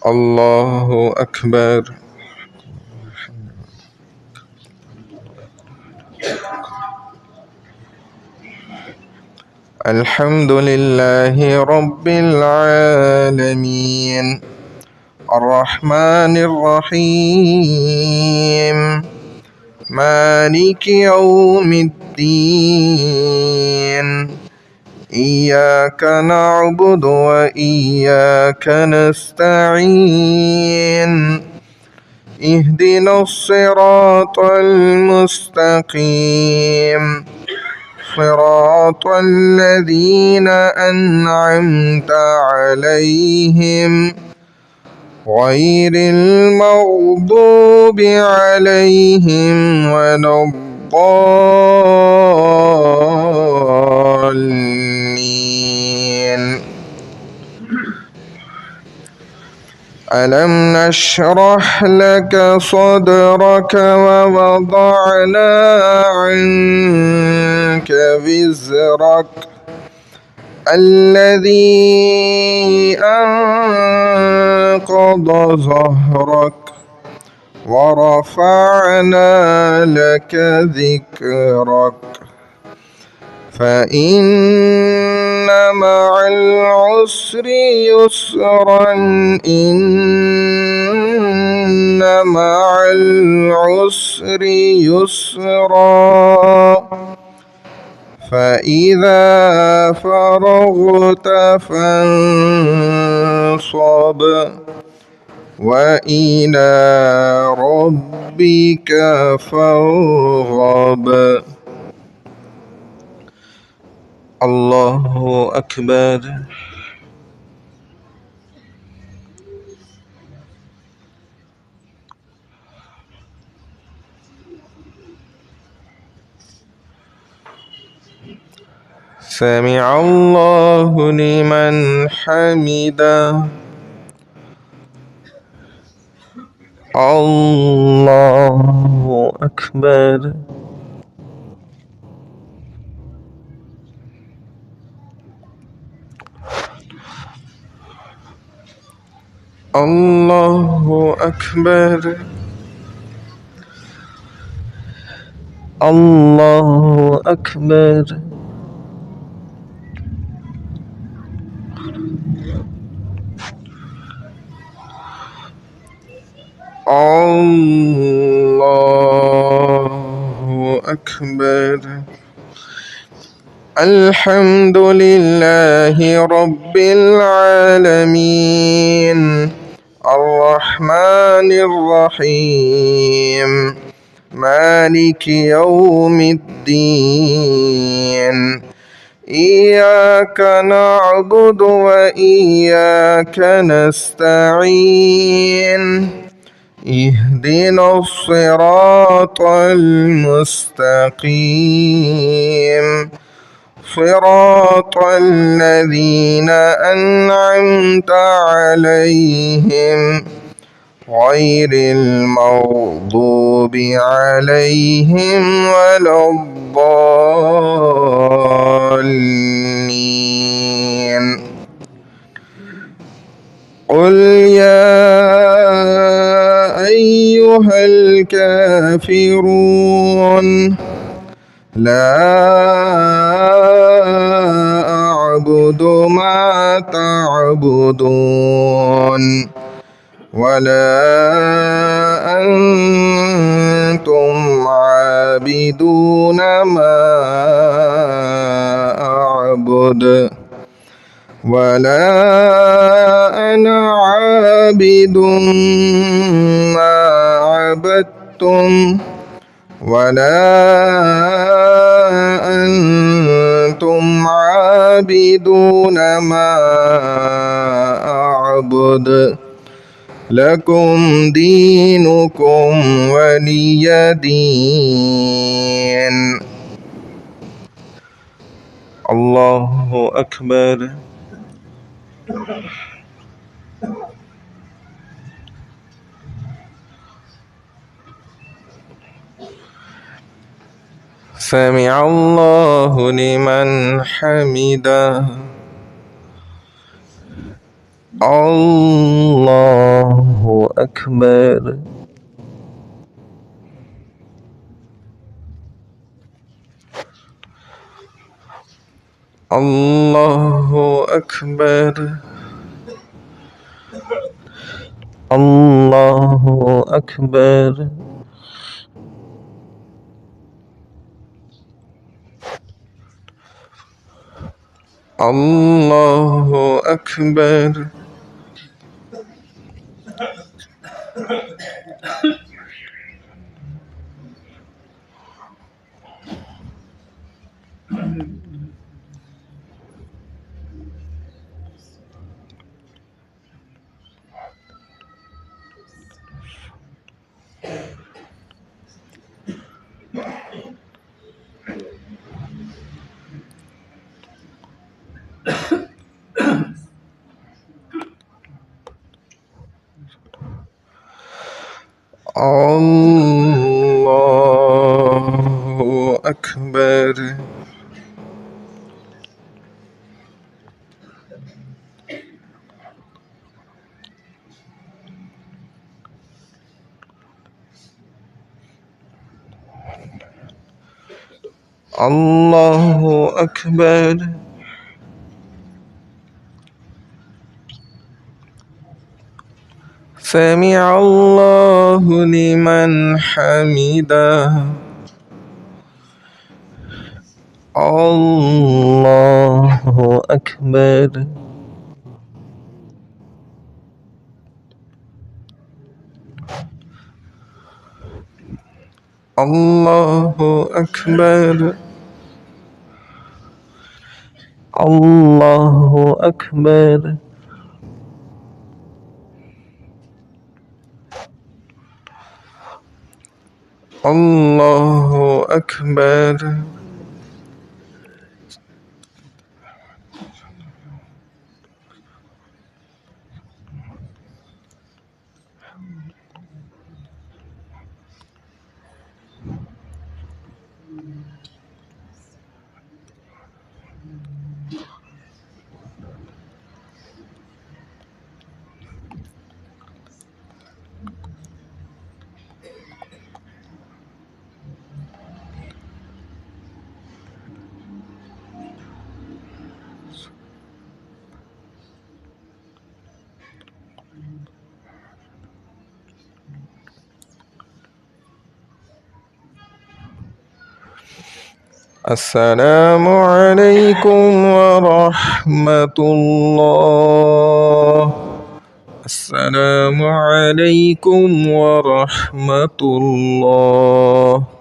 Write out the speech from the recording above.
الله أكبر. الحمد لله رب العالمين الرحمن الرحيم مالك يوم الدين إياك نعبد وإياك نستعين اهدنا الصراط المستقيم صراط الذين أنعمت عليهم غير المغضوب عليهم ولا الضالين. ألم نشرح لك صدرك ووضعنا عنك وزرك الذي أنقض ظهرك ورفعنا لك ذكرك فإن مع العسر يسرا إن مع العسر يسرا فإذا فرغت فانصب وإلى ربك فارغب. الله أكبر. سمع الله لمن حمده. الله أكبر. الله أكبر. الله أكبر. الله أكبر. الحمد لله رب العالمين الرحمن الرحيم مالك يوم الدين إياك نعبد وإياك نستعين اهدنا الصراط المستقيم صراط الذين أنعمت عليهم غير المغضوب عليهم ولا الضالين. قل يا أيها الكافرون لا أعبد ما تعبدون ولا أنتم عابدون ما أعبد ولا أنا عابد ما عبدتم ولا أنتم عابدون ما أعبد لكم دينكم ولي دين. الله أكبر. سمع الله لمن حمده. الله أكبر الله أكبر الله أكبر الله أكبر الله أكبر الله أكبر سمع الله لمن حمده الله أكبر الله أكبر الله أكبر الله أكبر السلام عليكم ورحمة الله السلام عليكم ورحمة الله